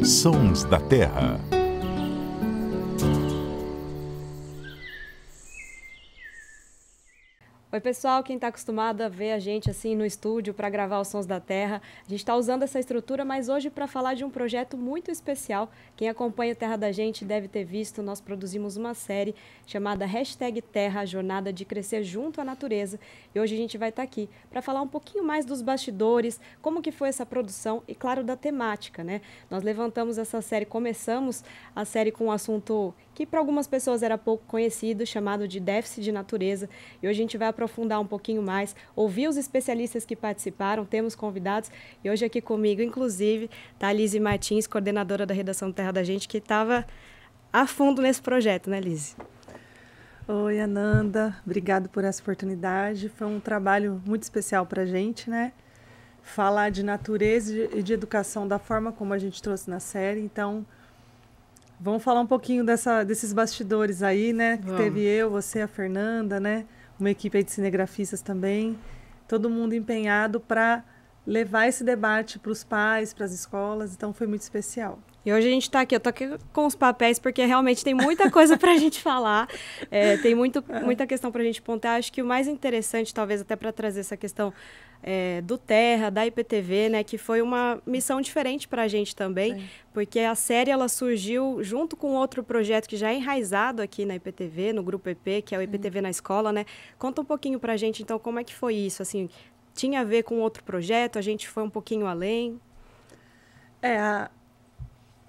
Sons da Terra. Oi pessoal, quem está acostumado a ver a gente assim no estúdio para gravar os Sons da Terra, a gente está usando essa estrutura, mas hoje para falar de um projeto muito especial. Quem acompanha a Terra da Gente deve ter visto, nós produzimos uma série chamada #Terra, a jornada de crescer junto à natureza. E hoje a gente vai estar aqui para falar um pouquinho mais dos bastidores, como que foi essa produção e, claro, da temática, né? Nós levantamos essa série, começamos a série com um assunto que para algumas pessoas era pouco conhecido, chamado de déficit de natureza. E hoje a gente vai aprofundar um pouquinho mais, ouvir os especialistas que participaram, temos convidados. E hoje aqui comigo, inclusive, está a Lise Martins, coordenadora da redação Terra da Gente, que estava a fundo nesse projeto, né, Lise? Oi, Ananda. Obrigado por essa oportunidade. Foi um trabalho muito especial para a gente, né? Falar de natureza e de educação da forma como a gente trouxe na série. Então, vamos falar um pouquinho desses bastidores aí, né? Que teve eu, você, a Fernanda, né? Uma equipe aí de cinegrafistas também. Todo mundo empenhado para levar esse debate para os pais, para as escolas. Então, foi muito especial. E hoje a gente está aqui, eu estou aqui com os papéis, porque realmente tem muita coisa para a gente falar, tem muita questão para a gente pontuar. Acho que o mais interessante, talvez até para trazer essa questão do Terra, da IPTV, né, que foi uma missão diferente para a gente também, porque a série ela surgiu junto com outro projeto que já é enraizado aqui na IPTV, no Grupo EP, que é o IPTV na Escola, né? Conta um pouquinho para a gente, então, como é que foi isso? Assim, tinha a ver com outro projeto, a gente foi um pouquinho além?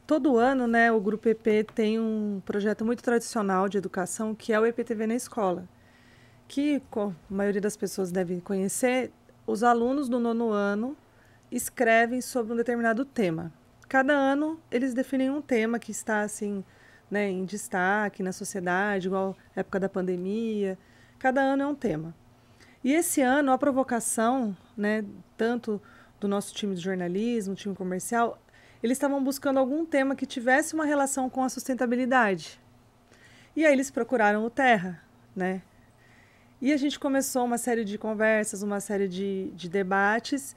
Todo ano, né, o Grupo EP tem um projeto muito tradicional de educação, que é o IPTV na Escola, que a maioria das pessoas deve conhecer. Os alunos do 9º ano escrevem sobre um determinado tema. Cada ano, eles definem um tema que está assim, né, em destaque na sociedade, igual a época da pandemia. Cada ano é um tema. E esse ano, a provocação, né, tanto do nosso time de jornalismo, time comercial, eles estavam buscando algum tema que tivesse uma relação com a sustentabilidade. E aí eles procuraram o Terra, né? E a gente começou uma série de conversas, uma série de debates,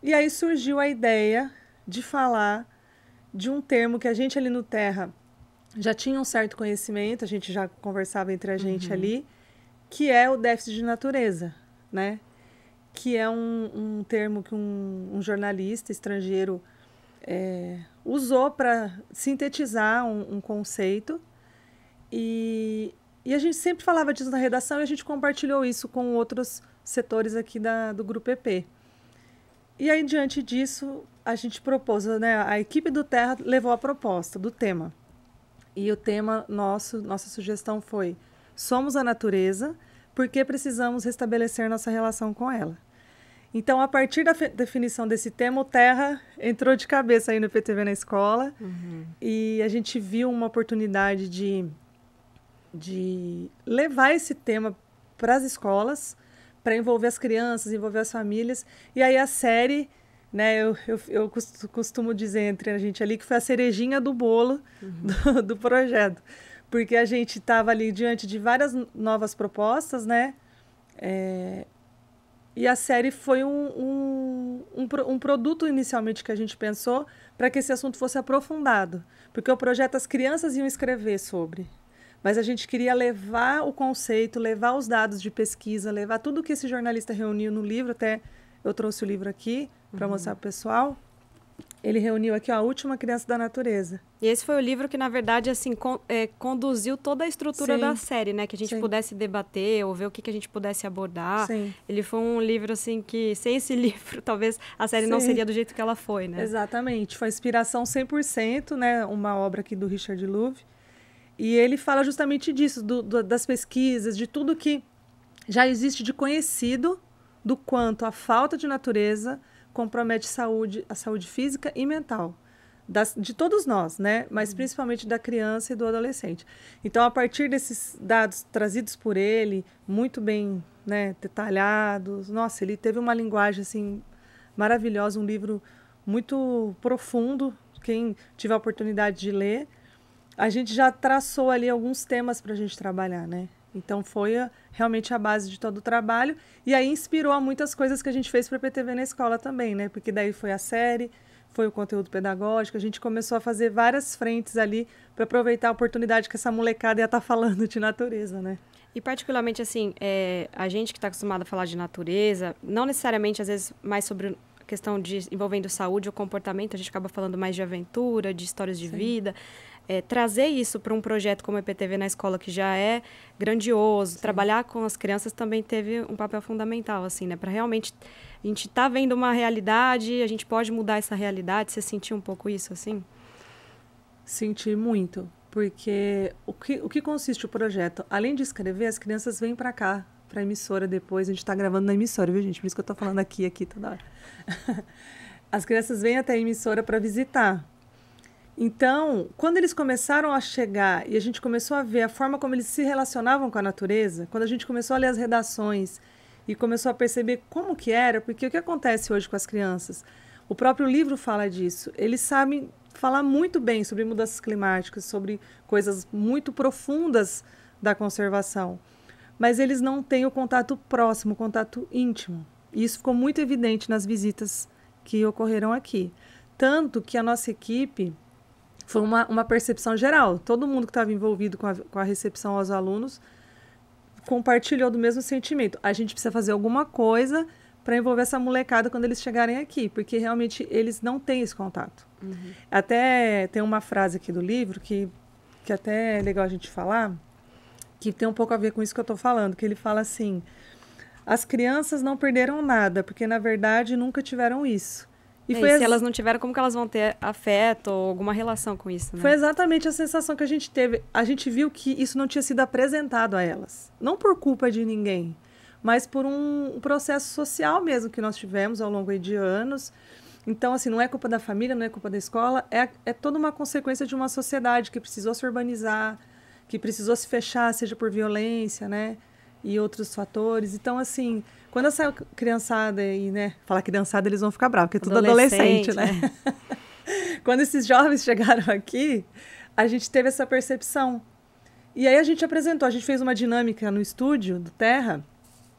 e aí surgiu a ideia de falar de um termo que a gente ali no Terra já tinha um certo conhecimento, a gente já conversava entre a gente ali, que é o déficit de natureza, né? Que é um termo que um jornalista estrangeiro usou para sintetizar um conceito, e a gente sempre falava disso na redação, e a gente compartilhou isso com outros setores aqui do Grupo EP. E aí, diante disso, a gente propôs, né, a equipe do Terra levou a proposta do tema. E o tema nossa sugestão foi: somos a natureza, porque precisamos restabelecer nossa relação com ela. Então, a partir da definição desse tema, o Terra entrou de cabeça aí no IPTV na Escola, e a gente viu uma oportunidade de levar esse tema para as escolas, para envolver as crianças, envolver as famílias. E aí a série, né, eu costumo dizer entre a gente ali que foi a cerejinha do bolo do projeto, porque a gente estava ali diante de várias novas propostas, né? E a série foi um produto inicialmente que a gente pensou para que esse assunto fosse aprofundado. Porque o projeto as crianças iam escrever sobre. Mas a gente queria levar o conceito, levar os dados de pesquisa, levar tudo que esse jornalista reuniu no livro. Até eu trouxe o livro aqui para mostrar para o pessoal. Ele reuniu aqui, ó, A Última Criança da Natureza. E esse foi o livro que, na verdade, assim, conduziu toda a estrutura da série, né? Que a gente pudesse debater ou ver o que a gente pudesse abordar. Ele foi um livro, assim, que sem esse livro, talvez a série não seria do jeito que ela foi, né? Exatamente. Foi inspiração 100%, né? Uma obra aqui do Richard Louv. E ele fala justamente disso, das pesquisas, de tudo que já existe de conhecido, do quanto a falta de natureza compromete a saúde física e mental de todos nós, né? Mas principalmente da criança e do adolescente. Então, a partir desses dados trazidos por ele, muito bem, né, detalhados, nossa, ele teve uma linguagem assim maravilhosa, um livro muito profundo. Quem tiver a oportunidade de ler, a gente já traçou ali alguns temas para a gente trabalhar, né? Então, foi realmente a base de todo o trabalho. E aí inspirou a muitas coisas que a gente fez para a IPTV na Escola também, né? Porque daí foi a série, foi o conteúdo pedagógico, a gente começou a fazer várias frentes ali para aproveitar a oportunidade que essa molecada ia estar falando de natureza, né? E particularmente, assim, a gente que está acostumado a falar de natureza, não necessariamente, às vezes, mais sobre a questão de envolvendo saúde ou comportamento, a gente acaba falando mais de aventura, de histórias de vida. Trazer isso para um projeto como o EPTV na escola, que já é grandioso, sim, trabalhar com as crianças também teve um papel fundamental, assim, né? Para realmente, a gente tá vendo uma realidade, a gente pode mudar essa realidade. Você sentiu um pouco isso, assim? Senti muito, porque o que consiste o projeto? Além de escrever, as crianças vêm para cá, para a emissora depois. A gente está gravando na emissora, viu, gente? Por isso que eu estou falando aqui toda hora. As crianças vêm até a emissora para visitar. Então, quando eles começaram a chegar e a gente começou a ver a forma como eles se relacionavam com a natureza, quando a gente começou a ler as redações e começou a perceber como que era, porque o que acontece hoje com as crianças? O próprio livro fala disso. Eles sabem falar muito bem sobre mudanças climáticas, sobre coisas muito profundas da conservação, mas eles não têm o contato próximo, o contato íntimo. E isso ficou muito evidente nas visitas que ocorreram aqui. Tanto que a nossa equipe foi uma percepção geral. Todo mundo que estava envolvido com a recepção aos alunos compartilhou do mesmo sentimento. A gente precisa fazer alguma coisa para envolver essa molecada quando eles chegarem aqui, porque realmente eles não têm esse contato. Uhum. Até tem uma frase aqui do livro que até é legal a gente falar, que tem um pouco a ver com isso que eu estou falando, que ele fala assim: as crianças não perderam nada, porque na verdade nunca tiveram isso. E se elas não tiveram, como que elas vão ter afeto ou alguma relação com isso, né? Foi exatamente a sensação que a gente teve. A gente viu que isso não tinha sido apresentado a elas. Não por culpa de ninguém, mas por um processo social mesmo que nós tivemos ao longo de anos. Então, assim, não é culpa da família, não é culpa da escola, é toda uma consequência de uma sociedade que precisou se urbanizar, que precisou se fechar, seja por violência, né? E outros fatores. Então, assim, quando essa criançada aí, né? Falar criançada, eles vão ficar bravos, porque é tudo adolescente, né? Quando esses jovens chegaram aqui, a gente teve essa percepção. E aí a gente fez uma dinâmica no estúdio do Terra,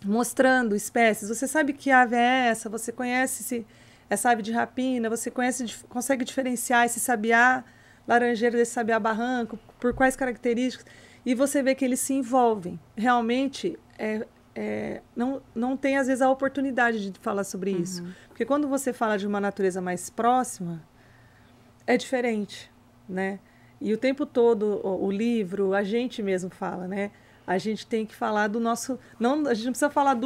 mostrando espécies. Você sabe que ave é essa? Você conhece essa ave de rapina? Você consegue diferenciar esse sabiá laranjeira desse sabiá barranco? Por quais características? E você vê que eles se envolvem. Realmente, não tem, às vezes, a oportunidade de falar sobre isso. Porque quando você fala de uma natureza mais próxima, é diferente, né? E o tempo todo, o livro, a gente mesmo fala, né? A gente tem que falar do nosso... a gente não precisa falar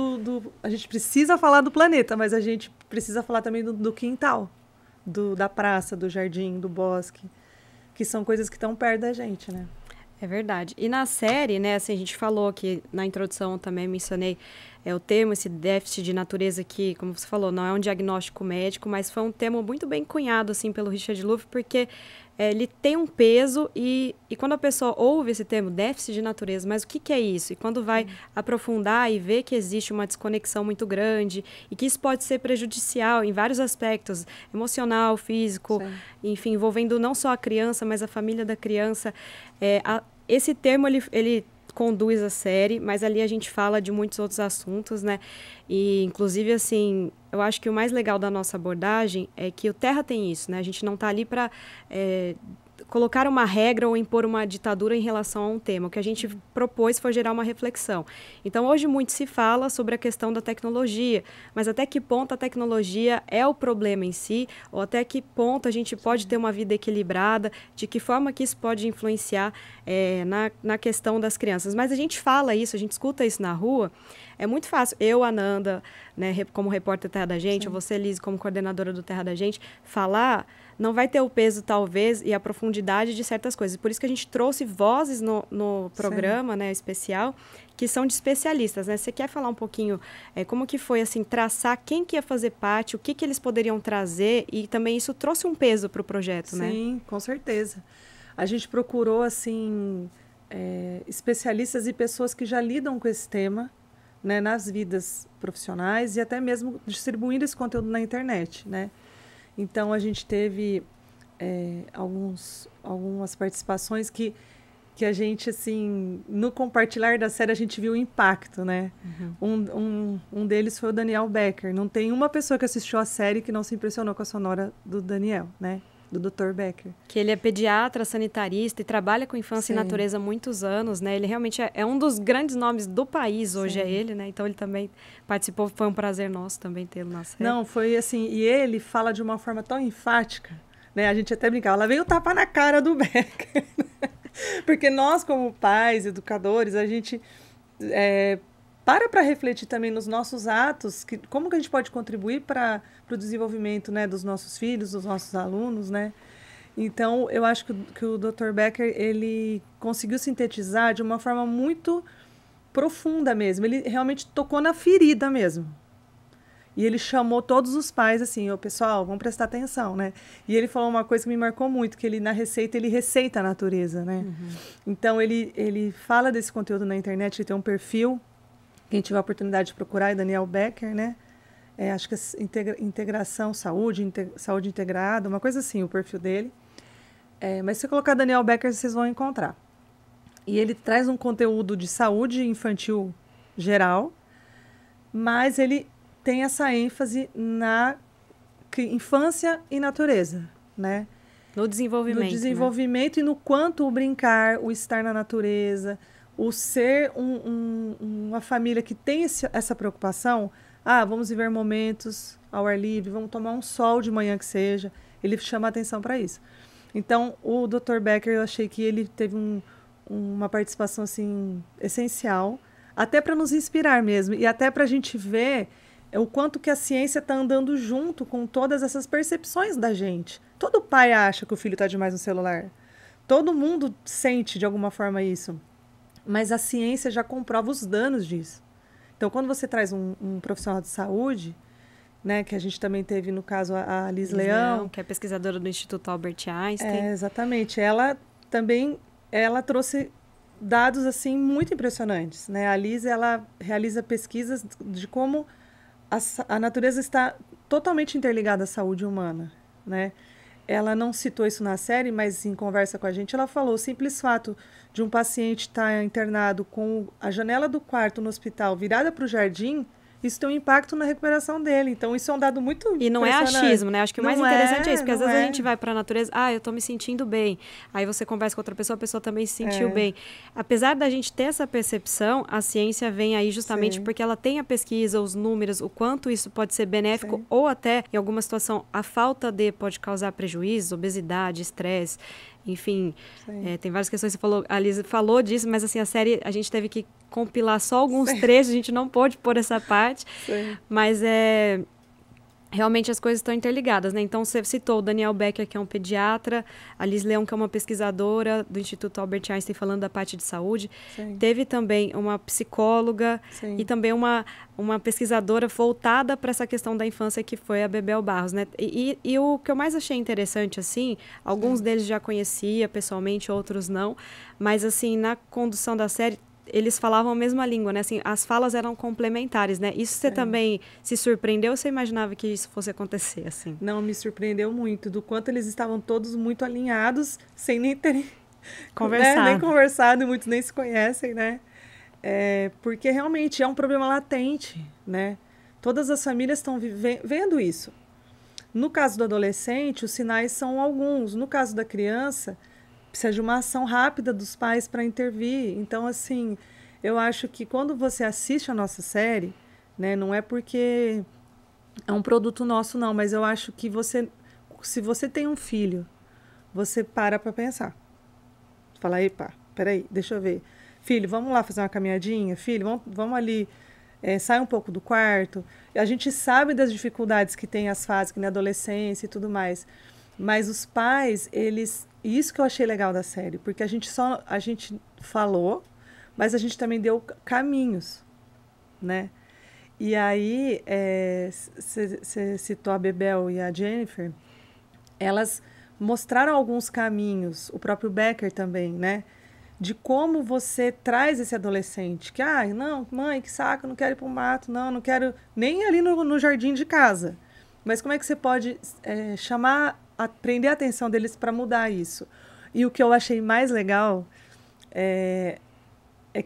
a gente precisa falar do planeta, mas a gente precisa falar também do quintal, da praça, do jardim, do bosque, que são coisas que estão perto da gente, né? É verdade. E na série, né, assim, a gente falou que na introdução também mencionei o termo, esse déficit de natureza que, como você falou, não é um diagnóstico médico, mas foi um termo muito bem cunhado, assim, pelo Richard Louv, porque ele tem um peso e quando a pessoa ouve esse termo, déficit de natureza, mas o que é isso? E quando vai aprofundar e ver que existe uma desconexão muito grande e que isso pode ser prejudicial em vários aspectos, emocional, físico, sim, enfim, envolvendo não só a criança, mas a família da criança. Esse termo, ele conduz a série, mas ali a gente fala de muitos outros assuntos, né? E, inclusive, assim, eu acho que o mais legal da nossa abordagem é que o Terra tem isso, né? A gente não está ali para colocar uma regra ou impor uma ditadura em relação a um tema. O que a gente propôs foi gerar uma reflexão. Então, hoje muito se fala sobre a questão da tecnologia, mas até que ponto a tecnologia é o problema em si, ou até que ponto a gente pode ter uma vida equilibrada, de que forma que isso pode influenciar na questão das crianças. Mas a gente fala isso, a gente escuta isso na rua. É muito fácil. Eu, Ananda, né, como repórter Terra da Gente, ou você, Liz, como coordenadora do Terra da Gente, falar não vai ter o peso, talvez, e a profundidade de certas coisas. Por isso que a gente trouxe vozes no programa, né, especial, que são de especialistas, né? Você quer falar um pouquinho como que foi, assim, traçar quem que ia fazer parte, o que eles poderiam trazer, e também isso trouxe um peso para o projeto, né? Sim, com certeza. A gente procurou, assim, especialistas e pessoas que já lidam com esse tema, né, nas vidas profissionais e até mesmo distribuindo esse conteúdo na internet, né? Então, a gente teve algumas participações que que a gente, assim, no compartilhar da série, a gente viu o impacto, né? Um deles foi o Daniel Becker. Não tem uma pessoa que assistiu a série que não se impressionou com a sonora do Daniel, né? Do Dr. Becker. Que ele é pediatra, sanitarista e trabalha com infância e natureza há muitos anos, né? Ele realmente é um dos grandes nomes do país hoje, é ele, né? Então ele também participou, foi um prazer nosso também tê-lo na série. Não, foi assim, e ele fala de uma forma tão enfática, né? A gente até brincava, ela veio tapar na cara do Becker. Porque nós, como pais, educadores, a gente para refletir também nos nossos atos, como que a gente pode contribuir para o desenvolvimento, né, dos nossos filhos, dos nossos alunos, né? Então, eu acho que o Dr. Becker, ele conseguiu sintetizar de uma forma muito profunda mesmo. Ele realmente tocou na ferida mesmo. E ele chamou todos os pais assim, pessoal, vamos prestar atenção, né? E ele falou uma coisa que me marcou muito, que ele na receita, ele receita a natureza, né? Então, ele fala desse conteúdo na internet, ele tem um perfil, quem tiver a oportunidade de procurar é Daniel Becker, né? Acho que é integração, saúde integrada, uma coisa assim, o perfil dele. Mas se você colocar Daniel Becker, vocês vão encontrar. E ele traz um conteúdo de saúde infantil geral, mas ele tem essa ênfase na infância e natureza, né? No desenvolvimento. No desenvolvimento, né? E no quanto o brincar, o estar na natureza, o ser uma família que tem essa preocupação. Vamos viver momentos ao ar livre, vamos tomar um sol de manhã que seja. Ele chama a atenção para isso. Então, o Dr. Becker, eu achei que ele teve uma participação assim, essencial, até para nos inspirar mesmo, e até para a gente ver o quanto que a ciência está andando junto com todas essas percepções da gente. Todo pai acha que o filho está demais no celular. Todo mundo sente de alguma forma isso. Mas a ciência já comprova os danos disso. Então, quando você traz um profissional de saúde, né, que a gente também teve, no caso, a Liz Leão, que é pesquisadora do Instituto Albert Einstein. Exatamente. Ela trouxe dados assim muito impressionantes, né? A Liz, ela realiza pesquisas de como a natureza está totalmente interligada à saúde humana, né? Ela não citou isso na série, mas em conversa com a gente, ela falou o simples fato de um paciente estar internado com a janela do quarto no hospital virada para o jardim, isso tem um impacto na recuperação dele. Então, isso é um dado muito E não é achismo, né? Acho que o mais interessante é isso, porque às vezes a gente vai para a natureza, eu estou me sentindo bem. Aí você conversa com outra pessoa, a pessoa também se sentiu bem. Apesar da gente ter essa percepção, a ciência vem aí justamente porque ela tem a pesquisa, os números, o quanto isso pode ser benéfico ou até, em alguma situação, a falta de pode causar prejuízo, obesidade, estresse. Enfim, tem várias questões. A Liz falou disso, mas assim, a série, a gente teve que compilar só alguns trechos, a gente não pôde pôr essa parte, mas realmente as coisas estão interligadas, né? Então, você citou o Daniel Becker, que é um pediatra, a Liz Leão, que é uma pesquisadora do Instituto Albert Einstein, falando da parte de saúde. Teve também uma psicóloga e também uma pesquisadora voltada para essa questão da infância, que foi a Bebel Barros, né? E o que eu mais achei interessante, assim, alguns deles já conhecia pessoalmente, outros não, mas, assim, na condução da série, eles falavam a mesma língua, né? Assim, as falas eram complementares, né? Isso você também se surpreendeu ou você imaginava que isso fosse acontecer, assim? Não, me surpreendeu muito, do quanto eles estavam todos muito alinhados, sem nem terem conversado. Nem conversado, muitos nem se conhecem, né? Porque realmente é um problema latente, né? Todas as famílias estão vendo isso. No caso do adolescente, os sinais são alguns. No caso da criança, precisa de uma ação rápida dos pais para intervir. Então, assim, eu acho que quando você assiste a nossa série, né, não é porque é um produto nosso, não, mas eu acho que se você tem um filho, você para pensar. Fala, epa, peraí, deixa eu ver. Filho, vamos lá fazer uma caminhadinha? Filho, vamos ali, sai um pouco do quarto. A gente sabe das dificuldades que tem as fases, que na adolescência e tudo mais. Mas os pais, isso que eu achei legal da série, porque a gente falou, mas a gente também deu caminhos, né? E aí, você citou a Bebel e a Jennifer, elas mostraram alguns caminhos, o próprio Becker também, né? De como você traz esse adolescente, que, não, mãe, que saco, não quero ir para o mato, não quero nem ali no jardim de casa. Mas como é que você pode prender a atenção deles para mudar isso? E o que eu achei mais legal é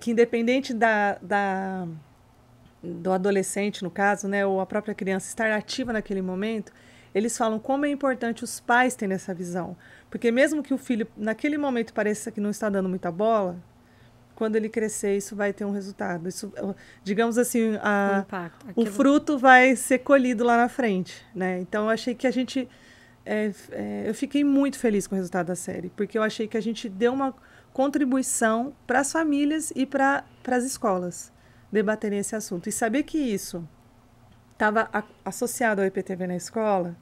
que independente do adolescente, no caso, né, ou a própria criança estar ativa naquele momento, eles falam como é importante os pais terem essa visão. Porque mesmo que o filho, naquele momento, pareça que não está dando muita bola, quando ele crescer, isso vai ter um resultado. Isso, digamos assim, o fruto vai ser colhido lá na frente, né? Então, eu achei que a gente... eu fiquei muito feliz com o resultado da série, porque eu achei que a gente deu uma contribuição para as famílias e para as escolas debaterem esse assunto. E saber que isso estava associado ao IPTV na escola,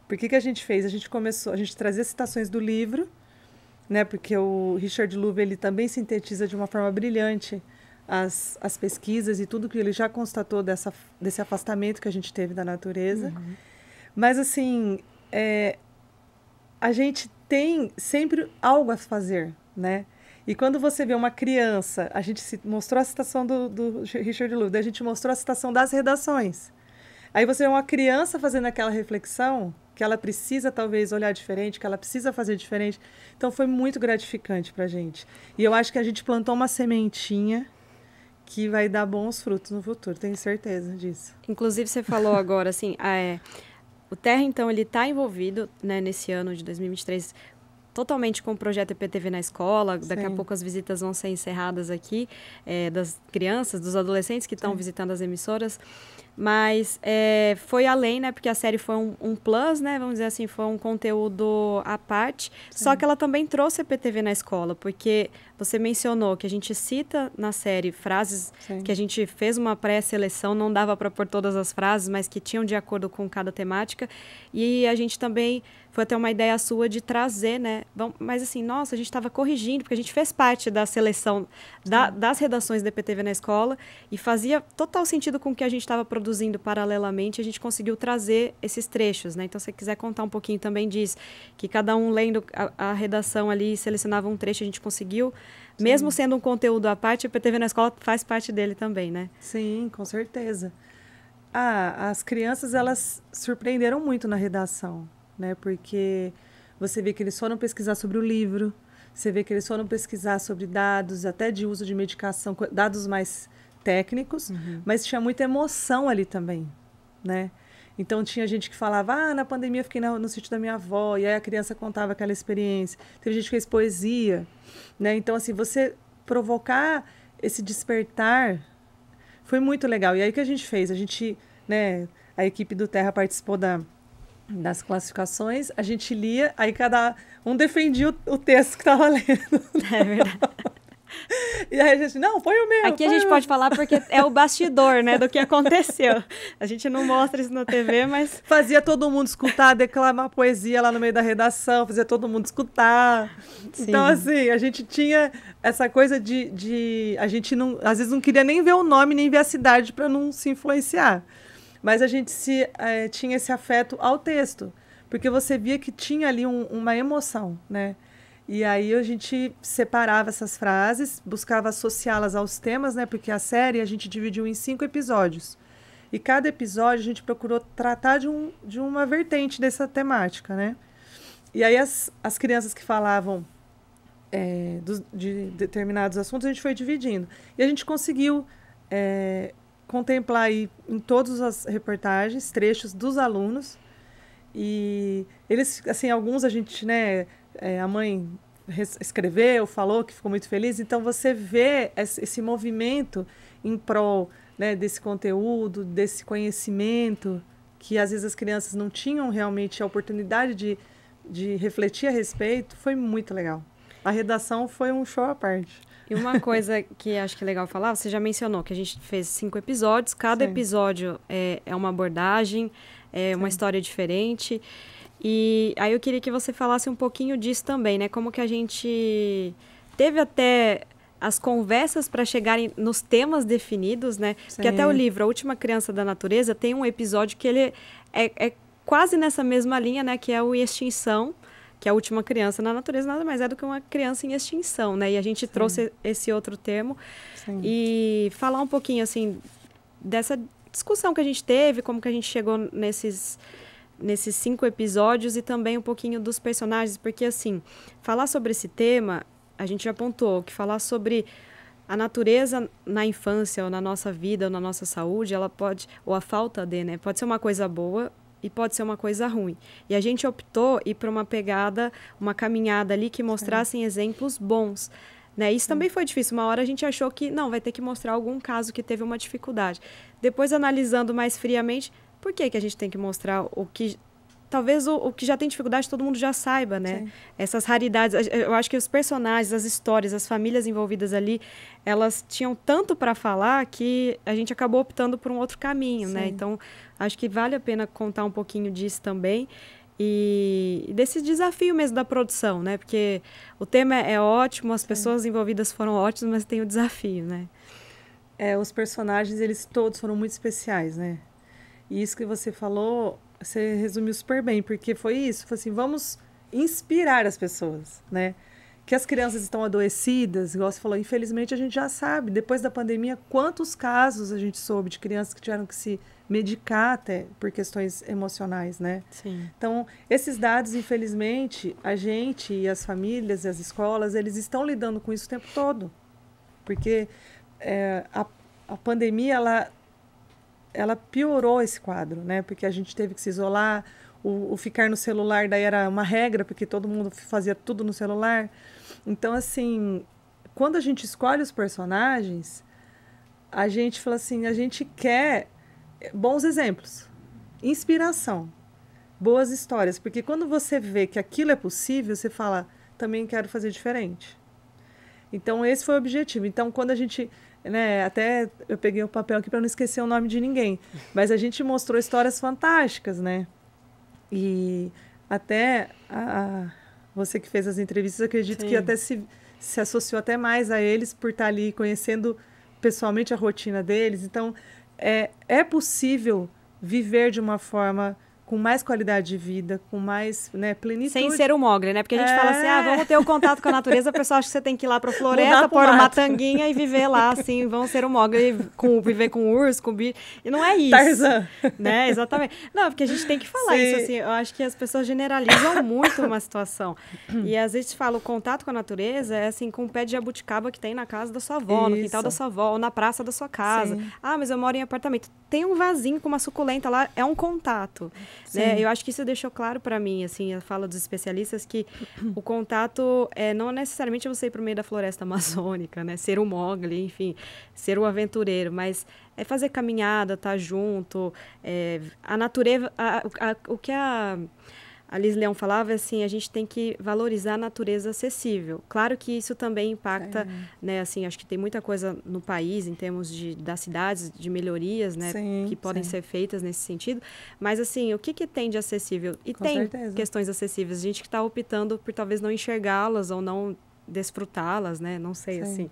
por que a gente fez? A gente trazia citações do livro, né, porque o Richard Louv, ele também sintetiza de uma forma brilhante as pesquisas e tudo que ele já constatou desse afastamento que a gente teve da natureza. Uhum. Mas, assim, a gente tem sempre algo a fazer, né? E quando você vê uma criança, a gente mostrou a citação do Richard Louv, daí a gente mostrou a citação das redações. Aí você vê uma criança fazendo aquela reflexão, que ela precisa talvez olhar diferente, que ela precisa fazer diferente. Então foi muito gratificante para a gente. E eu acho que a gente plantou uma sementinha que vai dar bons frutos no futuro, tenho certeza disso. Inclusive você falou agora, assim, o Terra, então, ele está envolvido, né, nesse ano de 2023, totalmente com o projeto IPTV na escola. Sim. Daqui a pouco as visitas vão ser encerradas aqui, das crianças, dos adolescentes que estão visitando as emissoras. Mas foi além, né? Porque a série foi um plus, né? Vamos dizer assim, foi um conteúdo à parte. Sim. Só que ela também trouxe a IPTV na escola, porque você mencionou que a gente cita na série frases. Sim. Que a gente fez uma pré-seleção, não dava para pôr todas as frases, mas que tinham de acordo com cada temática. E a gente também foi até uma ideia sua de trazer, né? Mas assim, nossa, a gente estava corrigindo, porque a gente fez parte da seleção das redações da IPTV na escola e fazia total sentido com o que a gente estava produzindo paralelamente, a gente conseguiu trazer esses trechos, né? Então, se você quiser contar um pouquinho também disso, que cada um lendo a redação ali, selecionava um trecho, a gente conseguiu, sim, mesmo sendo um conteúdo à parte, a IPTV na escola faz parte dele também, né? Sim, com certeza. As crianças, elas surpreenderam muito na redação, né? Porque você vê que eles foram pesquisar sobre o livro, você vê que eles foram pesquisar sobre dados, até de uso de medicação, dados mais técnicos, mas tinha muita emoção ali também, né? Então, tinha gente que falava, na pandemia eu fiquei no sítio da minha avó, e aí a criança contava aquela experiência. Teve gente que fez poesia, né? Então, assim, você provocar esse despertar foi muito legal. E aí o que a gente fez? A gente, né, a equipe do Terra participou das classificações, a gente lia, aí cada um defendia o texto que estava lendo. É verdade. E aí a gente, não, põe o meu. Aqui a gente pode falar porque é o bastidor, né, do que aconteceu. A gente não mostra isso na TV, mas... Fazia todo mundo escutar, declamar poesia lá no meio da redação, fazia todo mundo escutar. Sim. Então, assim, a gente tinha essa coisa de a gente não, às vezes não queria nem ver o nome, nem ver a cidade para não se influenciar. Mas a gente tinha esse afeto ao texto, porque você via que tinha ali uma emoção, né? E aí a gente separava essas frases, buscava associá-las aos temas, né? Porque a série a gente dividiu em 5 episódios. E cada episódio a gente procurou tratar de uma vertente dessa temática, né? E aí as crianças que falavam de determinados assuntos, a gente foi dividindo. E a gente conseguiu contemplar aí em todas as reportagens, trechos dos alunos. E eles, assim, alguns a gente, né... a mãe escreveu, falou que ficou muito feliz. Então, você vê esse movimento em prol, né, desse conteúdo, desse conhecimento, que às vezes as crianças não tinham realmente a oportunidade de refletir a respeito. Foi muito legal. A redação foi um show à parte. E uma coisa que acho que é legal falar, você já mencionou que a gente fez 5 episódios. Cada Sim. episódio é uma abordagem, uma história diferente. E aí eu queria que você falasse um pouquinho disso também, né? Como que a gente teve até as conversas para chegarem nos temas definidos, né? Sim. Porque até o livro A Última Criança da Natureza tem um episódio que ele é quase nessa mesma linha, né? Que é o Extinção, que é a última criança na natureza, nada mais é do que uma criança em extinção, né? E a gente Sim. trouxe esse outro termo. Sim. E falar um pouquinho, assim, dessa discussão que a gente teve, como que a gente chegou nesses 5 episódios e também um pouquinho dos personagens, porque, assim, falar sobre esse tema a gente já apontou que falar sobre a natureza na infância ou na nossa vida ou na nossa saúde, ela pode, ou a falta de, né, pode ser uma coisa boa e pode ser uma coisa ruim. E a gente optou ir para uma pegada, uma caminhada ali que mostrassem exemplos bons. Né? Isso também foi difícil. Uma hora a gente achou que, não, vai ter que mostrar algum caso que teve uma dificuldade. Depois, analisando mais friamente, por que a gente tem que mostrar o que... Talvez o que já tem dificuldade todo mundo já saiba, né? Sim. Essas raridades. Eu acho que os personagens, as histórias, as famílias envolvidas ali, elas tinham tanto para falar que a gente acabou optando por um outro caminho, Sim. né? Então, acho que vale a pena contar um pouquinho disso também. E desse desafio mesmo da produção, né? Porque o tema é ótimo, as pessoas envolvidas foram ótimas, mas tem o desafio, né? Os personagens, eles todos foram muito especiais, né? E isso que você falou, você resumiu super bem, porque foi isso, foi assim, vamos inspirar as pessoas, né? Que as crianças estão adoecidas, igual você falou, infelizmente a gente já sabe, depois da pandemia, quantos casos a gente soube de crianças que tiveram que se medicar até por questões emocionais, né? Sim. Então, esses dados, infelizmente, a gente e as famílias e as escolas, eles estão lidando com isso o tempo todo. Porque a pandemia, ela piorou esse quadro, né? Porque a gente teve que se isolar, o ficar no celular daí era uma regra, porque todo mundo fazia tudo no celular. Então, assim, quando a gente escolhe os personagens, a gente fala assim, a gente quer bons exemplos, inspiração, boas histórias, porque quando você vê que aquilo é possível, você fala, também quero fazer diferente. Então, esse foi o objetivo. Então, quando a gente, né, até eu peguei o papel aqui para não esquecer o nome de ninguém, mas a gente mostrou histórias fantásticas, né? E até você que fez as entrevistas, acredito Sim. que até se associou até mais a eles por estar ali conhecendo pessoalmente a rotina deles. Então, é possível viver de uma forma com mais qualidade de vida, com mais, né, plenitude. Sem ser o Mogli, né? Porque a gente fala assim, vamos ter o contato com a natureza, o pessoal acha que você tem que ir lá para a floresta, pôr uma tanguinha e viver lá, assim, vamos ser o Mogli, viver com urso, com bicho. E não é isso. Tarzan. Né? Exatamente. Não, porque a gente tem que falar Sim. isso, assim, eu acho que as pessoas generalizam muito uma situação. E às vezes fala, o contato com a natureza é assim, com o pé de jabuticaba que tem na casa da sua avó, no quintal da sua avó, ou na praça da sua casa. Sim. Mas eu moro em apartamento. Tem um vasinho com uma suculenta lá, é um contato. Né? Eu acho que isso deixou claro para mim, assim, a fala dos especialistas, que o contato não necessariamente você ir para o meio da floresta amazônica, né? Ser o Mogli, enfim, ser o aventureiro, mas é fazer caminhada, estar junto, a natureza, o que a Liz Leão falava, assim, a gente tem que valorizar a natureza acessível. Claro que isso também impacta, né, assim, acho que tem muita coisa no país, em termos das cidades, de melhorias, né, sim, que podem ser feitas nesse sentido, mas, assim, o que tem de acessível? E com tem certeza. Questões acessíveis, a gente que está optando por talvez não enxergá-las ou não desfrutá-las, né, não sei, sim. assim.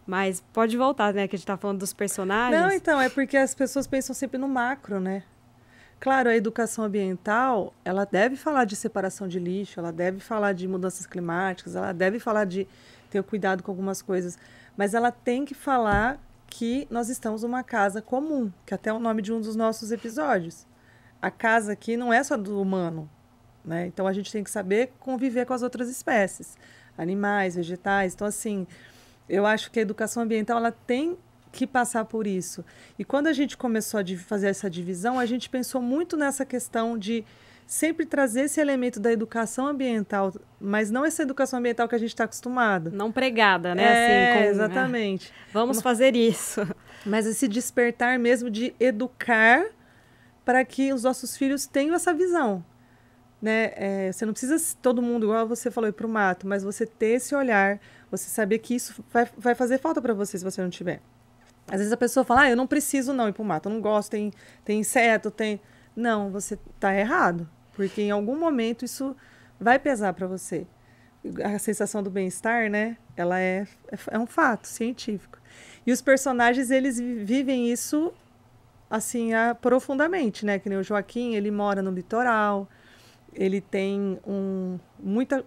Mas pode voltar, né, que a gente está falando dos personagens. Não, então, é porque as pessoas pensam sempre no macro, né? Claro, a educação ambiental, ela deve falar de separação de lixo, ela deve falar de mudanças climáticas, ela deve falar de ter cuidado com algumas coisas, mas ela tem que falar que nós estamos numa casa comum, que até é o nome de um dos nossos episódios. A casa aqui não é só do humano, né? Então, a gente tem que saber conviver com as outras espécies, animais, vegetais. Então, assim, eu acho que a educação ambiental, ela tem que passar por isso. E quando a gente começou a fazer essa divisão, a gente pensou muito nessa questão de sempre trazer esse elemento da educação ambiental, mas não essa educação ambiental que a gente está acostumado. Não pregada, né? Assim, exatamente. Vamos fazer isso. Mas esse despertar mesmo de educar para que os nossos filhos tenham essa visão. Né? Você não precisa todo mundo, igual você falou, ir para o mato, mas você ter esse olhar, você saber que isso vai fazer falta para você se você não tiver. Às vezes a pessoa fala, eu não preciso não ir para o mato, eu não gosto, tem inseto, tem... Não, você está errado, porque em algum momento isso vai pesar para você. A sensação do bem-estar, né, ela é um fato científico. E os personagens, eles vivem isso, assim, profundamente, né, que nem o Joaquim, ele mora no litoral, ele tem muita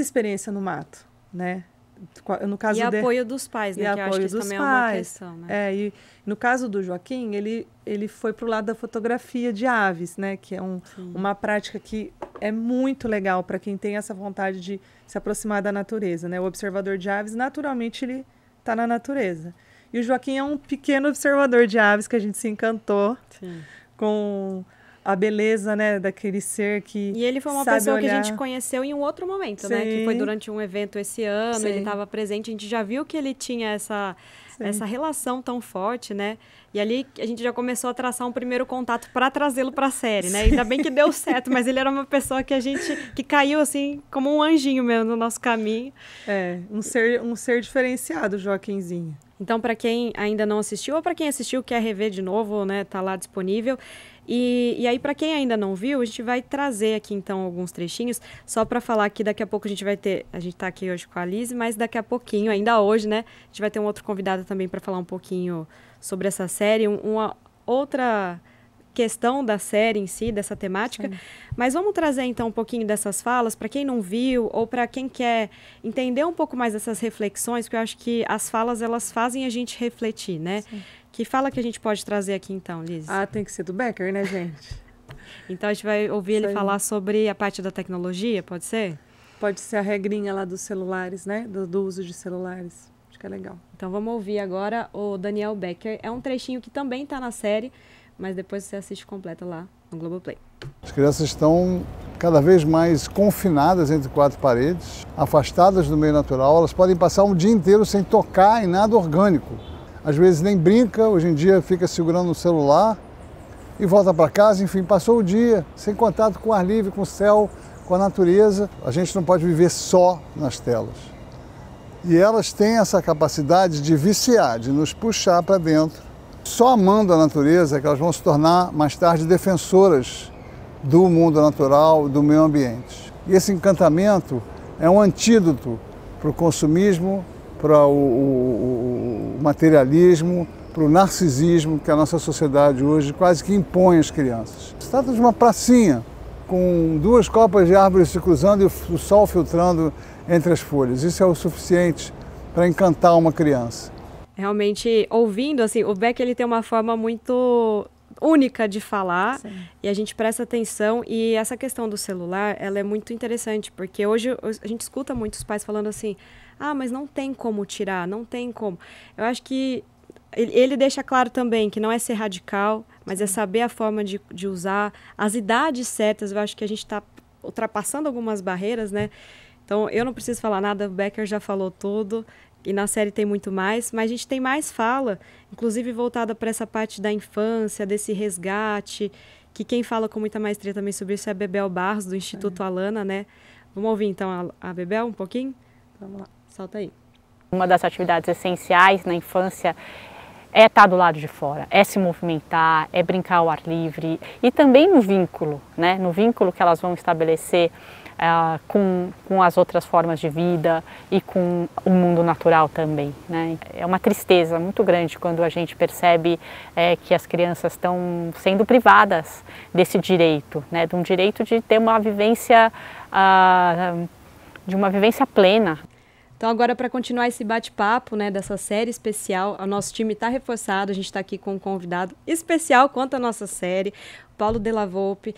experiência no mato, né, no caso e apoio dos pais, né? E que eu acho que isso também é uma questão, né? E no caso do Joaquim, ele foi para o lado da fotografia de aves, né? Que é uma prática que é muito legal para quem tem essa vontade de se aproximar da natureza, né? O observador de aves, naturalmente, ele está na natureza. E o Joaquim é um pequeno observador de aves que a gente se encantou com a beleza, né, daquele ser que E ele foi uma pessoa que a gente conheceu em um outro momento, né? Que foi durante um evento esse ano, ele estava presente, a gente já viu que ele tinha essa relação tão forte, né? E ali a gente já começou a traçar um primeiro contato para trazê-lo para a série, né? Ainda bem que deu certo, mas ele era uma pessoa que caiu assim como um anjinho mesmo no nosso caminho. Um ser diferenciado, Joaquinzinho. Então, para quem ainda não assistiu ou para quem assistiu quer rever de novo, né? Tá lá disponível. E aí, para quem ainda não viu, a gente vai trazer aqui, então, alguns trechinhos, só para falar que daqui a pouco a gente está aqui hoje com a Liz, mas daqui a pouquinho, ainda hoje, né, a gente vai ter um outro convidado também para falar um pouquinho sobre essa série, uma outra questão da série em si, dessa temática. Sim. Mas vamos trazer, então, um pouquinho dessas falas, para quem não viu, ou para quem quer entender um pouco mais dessas reflexões, porque eu acho que as falas, elas fazem a gente refletir, né? Sim. Que fala que a gente pode trazer aqui, então, Liz? Tem que ser do Becker, né, gente? Então, a gente vai ouvir ele falar sobre a parte da tecnologia, pode ser? Pode ser a regrinha lá dos celulares, né? Do uso de celulares. Acho que é legal. Então, vamos ouvir agora o Daniel Becker. É um trechinho que também está na série, mas depois você assiste completa lá no Globoplay. As crianças estão cada vez mais confinadas entre quatro paredes, afastadas do meio natural. Elas podem passar um dia inteiro sem tocar em nada orgânico. Às vezes nem brinca, hoje em dia fica segurando o celular e volta para casa, enfim, passou o dia sem contato com o ar livre, com o céu, com a natureza. A gente não pode viver só nas telas. E elas têm essa capacidade de viciar, de nos puxar para dentro. Só amando a natureza é que elas vão se tornar mais tarde defensoras do mundo natural, do meio ambiente. E esse encantamento é um antídoto para o consumismo, para o materialismo, para o narcisismo que a nossa sociedade hoje quase que impõe às crianças. Se trata de uma pracinha com duas copas de árvores se cruzando e o sol filtrando entre as folhas. Isso é o suficiente para encantar uma criança. Realmente, ouvindo, assim, o Beck ele tem uma forma muito única de falar. Sim. E a gente presta atenção. E essa questão do celular, ela é muito interessante, porque hoje a gente escuta muitos pais falando assim, mas não tem como tirar, não tem como. Eu acho que ele deixa claro também que não é ser radical, mas é saber a forma de usar, as idades certas. Eu acho que a gente está ultrapassando algumas barreiras, né? Então, eu não preciso falar nada, o Becker já falou tudo, e na série tem muito mais, mas a gente tem mais fala, inclusive voltada para essa parte da infância, desse resgate, que quem fala com muita maestria também sobre isso é a Bebel Barros, do Instituto Alana, né? Vamos ouvir, então, a Bebel um pouquinho? Vamos lá, solta aí. Uma das atividades essenciais na infância é estar do lado de fora, é se movimentar, é brincar ao ar livre e também no vínculo, né? No vínculo que elas vão estabelecer com as outras formas de vida e com o mundo natural também, né? É uma tristeza muito grande quando a gente percebe que as crianças estão sendo privadas desse direito, né? De um direito de ter uma vivência, de uma vivência plena. Então, agora, para continuar esse bate-papo, né, dessa série especial, o nosso time está reforçado, a gente está aqui com um convidado especial quanto à nossa série, Paulo Della Volpe,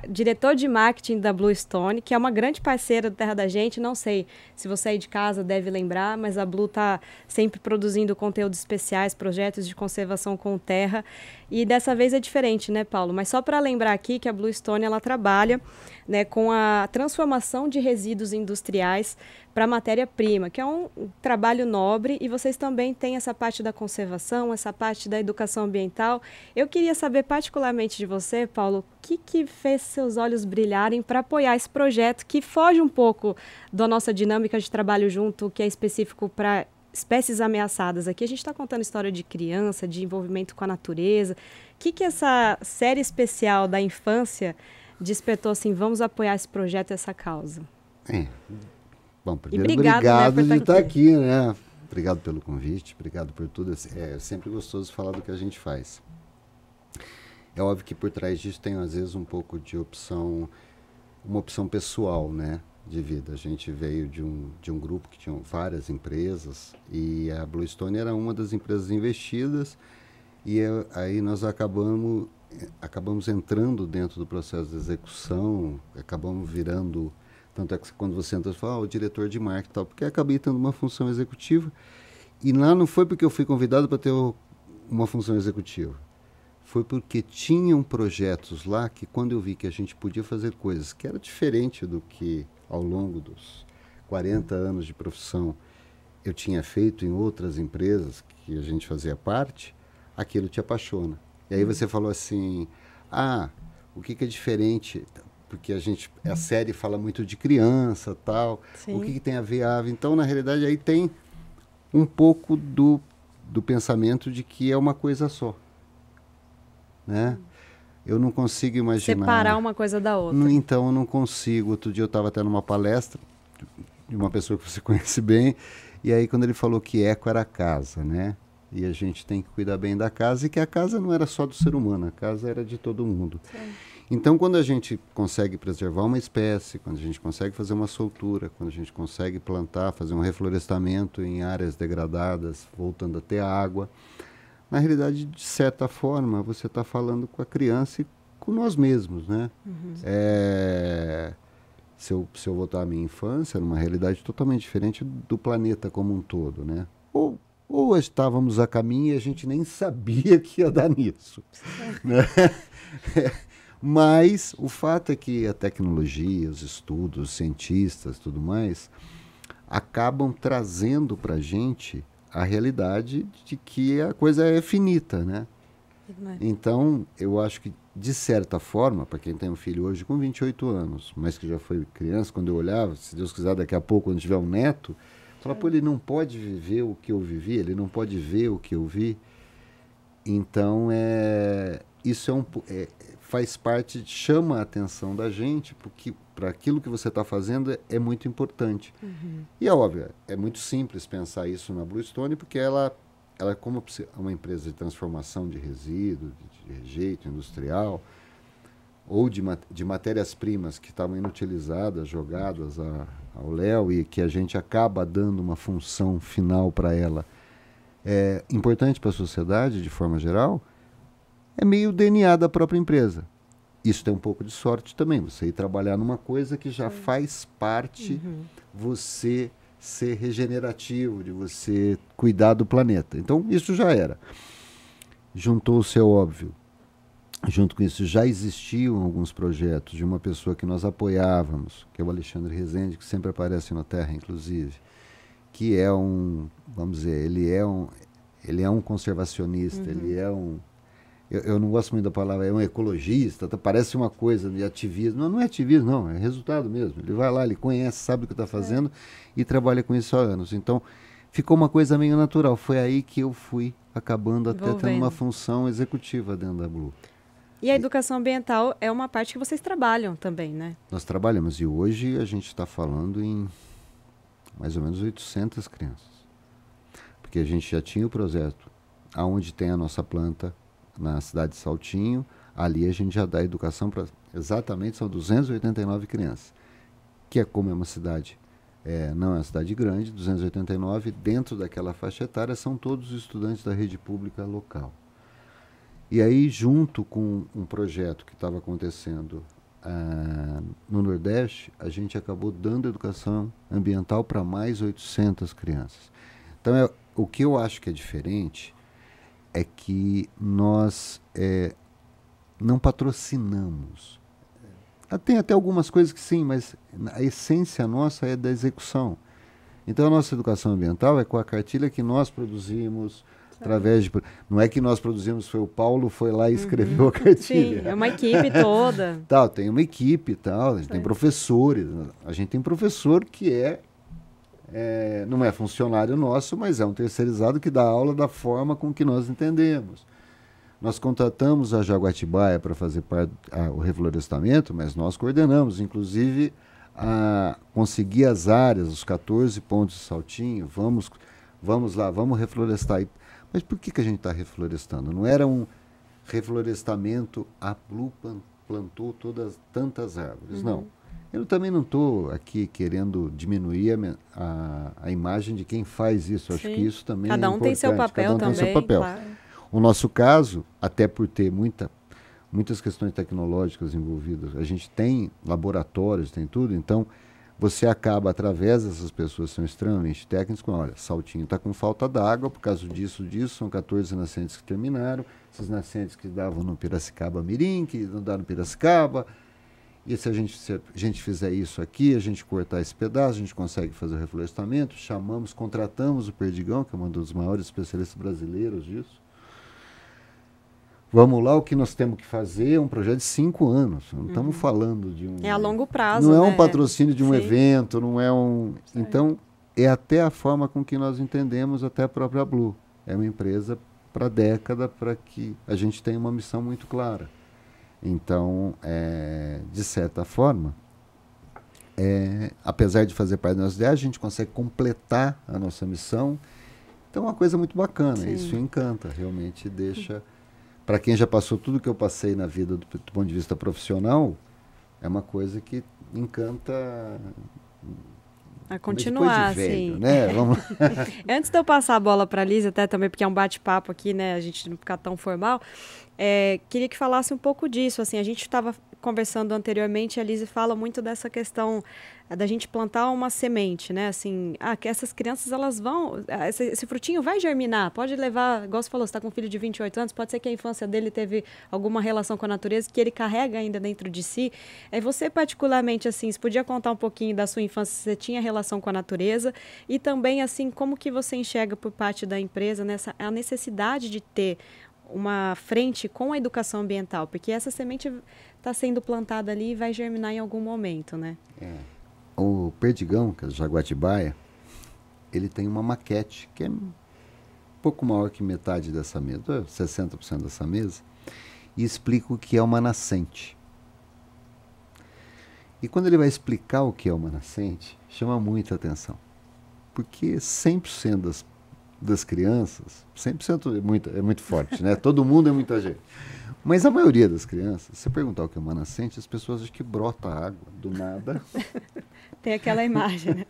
diretor de marketing da Bluestone, que é uma grande parceira do Terra da Gente. Não sei se você aí de casa deve lembrar, mas a Blue está sempre produzindo conteúdos especiais, projetos de conservação com terra. E dessa vez é diferente, né, Paulo? Mas só para lembrar aqui que a Bluestone ela trabalha, né, com a transformação de resíduos industriais para matéria-prima, que é um trabalho nobre, e vocês também têm essa parte da conservação, essa parte da educação ambiental. Eu queria saber particularmente de você, Paulo, o que fez seus olhos brilharem para apoiar esse projeto que foge um pouco da nossa dinâmica de trabalho junto, que é específico para espécies ameaçadas. Aqui a gente está contando história de criança, de envolvimento com a natureza. O que essa série especial da infância despertou assim, vamos apoiar esse projeto e essa causa? Bom, primeiro, obrigado, né, de estar aqui, né? Obrigado pelo convite, obrigado por tudo. É sempre gostoso falar do que a gente faz. É óbvio que por trás disso tem, às vezes, um pouco de opção, uma opção pessoal, né? de vida. A gente veio de um grupo que tinha várias empresas e a Bluestone era uma das empresas investidas e aí nós acabamos entrando dentro do processo de execução, acabamos virando, tanto é que quando você entra, você fala, o diretor de marketing e tal, porque acabei tendo uma função executiva e lá não foi porque eu fui convidado para ter uma função executiva. Foi porque tinham projetos lá que quando eu vi que a gente podia fazer coisas que era diferente do que ao longo dos 40 anos de profissão eu tinha feito em outras empresas que a gente fazia parte, aquilo te apaixona. E aí você falou assim, o que é diferente? Porque a série fala muito de criança, tal. Sim. O que tem a ver a ave? Então, na realidade, aí tem um pouco do pensamento de que é uma coisa só. Né? Eu não consigo imaginar... Separar uma coisa da outra. Então, eu não consigo. Outro dia eu estava até numa palestra de uma pessoa que você conhece bem, e aí quando ele falou que eco era a casa, né? E a gente tem que cuidar bem da casa, e que a casa não era só do ser humano, a casa era de todo mundo. Sim. Então, quando a gente consegue preservar uma espécie, quando a gente consegue fazer uma soltura, quando a gente consegue plantar, fazer um reflorestamento em áreas degradadas, voltando a ter água, na realidade, de certa forma, você está falando com a criança e com nós mesmos, né? Uhum. Se eu voltar à minha infância, era uma realidade totalmente diferente do planeta como um todo, né? Ou estávamos a caminho e a gente nem sabia que ia dar nisso. Né? Mas o fato é que a tecnologia, os estudos, os cientistas, tudo mais, acabam trazendo para a gente a realidade de que a coisa é finita, né? Então, eu acho que, de certa forma, para quem tem um filho hoje com 28 anos, mas que já foi criança, quando eu olhava, se Deus quiser, daqui a pouco, quando tiver um neto, fala, pô, ele não pode viver o que eu vivi, ele não pode ver o que eu vi. Então, isso faz parte, chama a atenção da gente, porque para aquilo que você está fazendo é muito importante. Uhum. E é óbvio, é muito simples pensar isso na Bluestone, porque ela é como uma empresa de transformação de resíduo, de rejeito industrial, ou de matérias-primas que estavam inutilizadas, jogadas ao léu, e que a gente acaba dando uma função final para ela. É importante para a sociedade, de forma geral, é meio o DNA da própria empresa. Isso tem um pouco de sorte também, você ir trabalhar numa coisa que já faz parte, você ser regenerativo, de você cuidar do planeta. Então, isso já era. Juntou-se ao óbvio. Junto com isso, já existiam alguns projetos de uma pessoa que nós apoiávamos, que é o Alexandre Rezende, que sempre aparece na Terra, inclusive, que é vamos dizer, ele é um conservacionista, ele é eu não gosto muito da palavra, é um ecologista, parece uma coisa de ativismo. Não é ativismo, não, é resultado mesmo. Ele vai lá, ele conhece, sabe o que está fazendo e trabalha com isso há anos. Então, ficou uma coisa meio natural. Foi aí que eu fui acabando até tendo uma função executiva dentro da Blue. E a educação ambiental é uma parte que vocês trabalham também, né? Nós trabalhamos, e hoje a gente está falando em mais ou menos 800 crianças. Porque a gente já tinha o projeto aonde tem a nossa planta, na cidade de Saltinho, ali a gente já dá educação para, exatamente, são 289 crianças, que é como é uma cidade, não é uma cidade grande, 289, dentro daquela faixa etária são todos os estudantes da rede pública local. E aí, junto com um projeto que estava acontecendo no Nordeste, a gente acabou dando educação ambiental para mais 800 crianças. Então, o que eu acho que é diferente é que nós não patrocinamos. Tem até algumas coisas que sim, mas a essência nossa é da execução. Então, a nossa educação ambiental é com a cartilha que nós produzimos, através de... Não é que nós produzimos, foi o Paulo, foi lá e escreveu a cartilha. Sim, é uma equipe toda. Tem uma equipe e tal, a gente tem professores. A gente tem professor que não é funcionário nosso, mas é um terceirizado que dá aula da forma com que nós entendemos. Nós contratamos a Jaguatibaia para fazer o reflorestamento, mas nós coordenamos, inclusive, a conseguir as áreas, os 14 pontos de Saltinho, vamos lá, vamos reflorestar. Mas por que a gente está reflorestando? Não era um reflorestamento, a Blue plantou tantas árvores, não. Eu também não estou aqui querendo diminuir a imagem de quem faz isso. Acho que isso também é importante. Cada um tem seu papel também. Tem seu papel. Claro. O nosso caso, até por ter muitas questões tecnológicas envolvidas, a gente tem laboratórios, tem tudo, então você acaba, através dessas pessoas que são extremamente técnicas, com, olha, Saltinho está com falta d'água, por causa disso, são 14 nascentes que terminaram, esses nascentes que davam no Piracicaba Mirim, que não dá no Piracicaba, e se a gente fizer isso aqui, a gente cortar esse pedaço, a gente consegue fazer o reflorestamento, contratamos o Perdigão, que é um dos maiores especialistas brasileiros disso. Vamos lá, o que nós temos que fazer é um projeto de 5 anos. Não estamos falando de um... É a longo prazo, não é né? um patrocínio de um Sim. evento, não é um... Então, é até a forma com que nós entendemos até a própria Blue. É uma empresa para década, para que a gente tenha uma missão muito clara. Então, de certa forma, apesar de fazer parte da nossa ideia, a gente consegue completar a nossa missão. Então, é uma coisa muito bacana. Sim. Isso encanta, realmente deixa... Para quem já passou tudo que eu passei na vida do ponto de vista profissional, é uma coisa que encanta... A continuar, depois de velho, sim. né? Vamos... Antes de eu passar a bola para a Liz, até também porque é um bate-papo aqui, né? A gente não ficar tão formal. Queria que falasse um pouco disso. Assim, a gente estava conversando anteriormente, a Liz fala muito dessa questão da gente plantar uma semente, né? Assim, que essas crianças, elas vão... Esse frutinho vai germinar, pode levar... Igual você falou, você está com um filho de 28 anos, pode ser que a infância dele teve alguma relação com a natureza que ele carrega ainda dentro de si. Você, particularmente, assim, você podia contar um pouquinho da sua infância, se você tinha relação com a natureza e também, assim, como que você enxerga por parte da empresa a necessidade de ter uma frente com a educação ambiental, porque essa semente está sendo plantada ali e vai germinar em algum momento, né? O Perdigão, que é do Jaguatibaia, ele tem uma maquete que é um pouco maior que metade dessa mesa, 60% dessa mesa, e explica o que é uma nascente. E quando ele vai explicar o que é uma nascente, chama muita atenção, porque 100% das crianças, 100% é muito forte, né? Todo mundo é muita gente. Mas a maioria das crianças, se você perguntar o que é uma nascente, as pessoas acham que brota água do nada. Tem aquela imagem, né?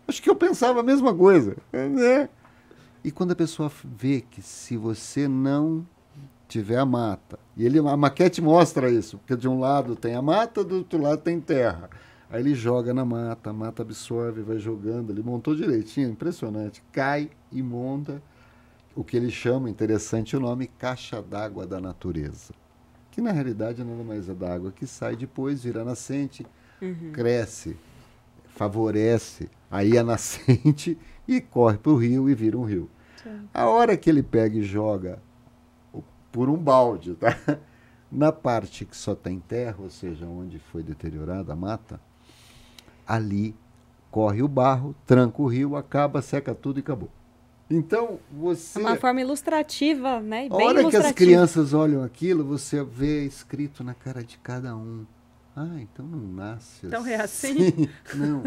Acho que eu pensava a mesma coisa, né? E quando a pessoa vê que se você não tiver a mata, e a maquete mostra isso, porque de um lado tem a mata, do outro lado tem terra. Aí ele joga na mata, a mata absorve, vai jogando, ele montou direitinho, impressionante. Cai e monta o que ele chama, interessante o nome, caixa d'água da natureza. Que na realidade nada mais é da água que sai depois, vira nascente, cresce, favorece, aí a nascente e corre para o rio e vira um rio. Sim. A hora que ele pega e joga por um balde, tá? Na parte que só tem terra, ou seja, onde foi deteriorada a mata, ali corre o barro, tranca o rio, acaba, seca tudo e acabou. Então, você... É uma forma ilustrativa, né? A hora que as crianças olham aquilo, você vê escrito na cara de cada um. Então não nasce então é assim? Não.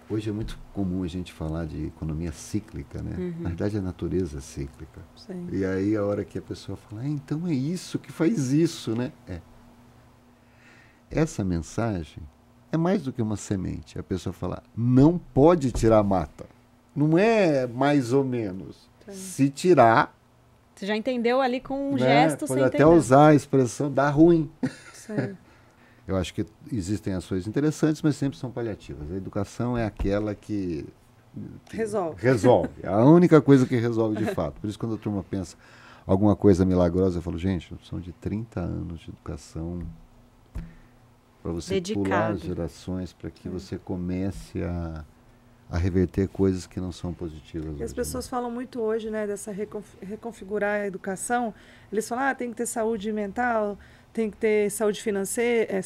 Hoje é muito comum a gente falar de economia cíclica, né? Na verdade, a natureza é cíclica. Sim. E aí, a hora que a pessoa fala, então é isso que faz isso, né? Essa mensagem é mais do que uma semente. A pessoa fala, não pode tirar a mata. Não é mais ou menos. Sim. Se tirar... Você já entendeu ali com um né? gesto, pode você até entendeu. usar a expressão, dá ruim. Sim. Eu acho que existem ações interessantes, mas sempre são paliativas. A educação é aquela que resolve. É a única coisa que resolve de fato. Por isso, quando a turma pensa alguma coisa milagrosa, eu falo, gente, são de 30 anos de educação para você pular as gerações, para que você comece a reverter coisas que não são positivas. E as pessoas falam muito hoje, né, dessa reconfigurar a educação. Eles falam, tem que ter saúde mental, tem que ter saúde financeira,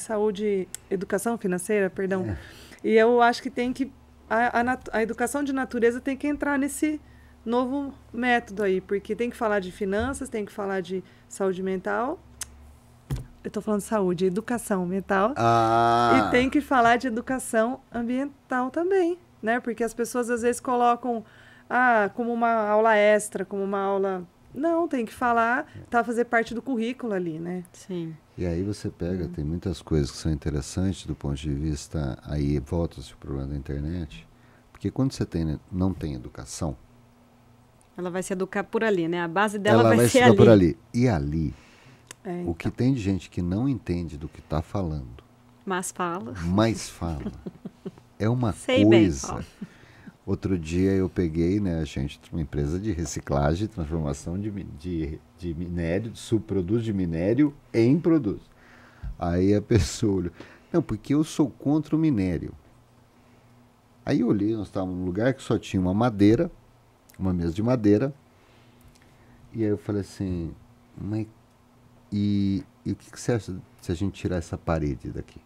educação financeira, perdão. E eu acho que tem que a educação de natureza tem que entrar nesse novo método aí, porque tem que falar de finanças, tem que falar de saúde mental. Eu estou falando de saúde, educação mental. E tem que falar de educação ambiental também, né? Porque as pessoas às vezes colocam como uma aula extra, como uma aula Não, tem que falar, fazer parte do currículo ali, né? Sim. E aí você pega, tem muitas coisas que são interessantes do ponto de vista, aí volta-se o problema da internet, porque quando você não tem educação, ela vai se educar por ali, né? A base dela ela vai ser se ali. por ali. E ali, Então. o que tem de gente que não entende do que está falando, Mas fala. mas fala, é uma Sei bem, coisa. Paulo. Outro dia eu peguei, né, uma empresa de reciclagem e transformação de minério, de subprodutos de minério em produtos. Aí a pessoa olhou, não, porque eu sou contra o minério. Aí eu olhei, nós estávamos num lugar que só tinha uma madeira, uma mesa de madeira, e aí eu falei assim, mas e o que você acha se a gente tirar essa parede daqui?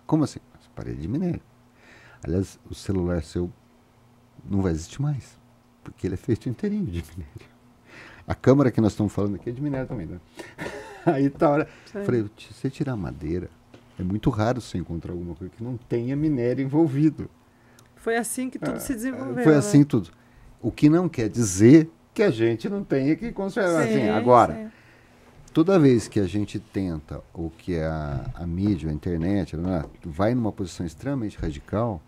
Como assim? Essa parede de minério. Aliás, o celular seu não vai existir mais, porque ele é feito inteirinho de minério. A câmera que nós estamos falando aqui é de minério também, né? Aí tá a hora. Falei, se você tirar madeira, é muito raro você encontrar alguma coisa que não tenha minério envolvido. Foi assim que tudo se desenvolveu. Foi assim tudo. O que não quer dizer que a gente não tenha que conservar. Assim, agora, toda vez que a gente tenta, ou que a mídia, a internet, vai numa posição extremamente radical,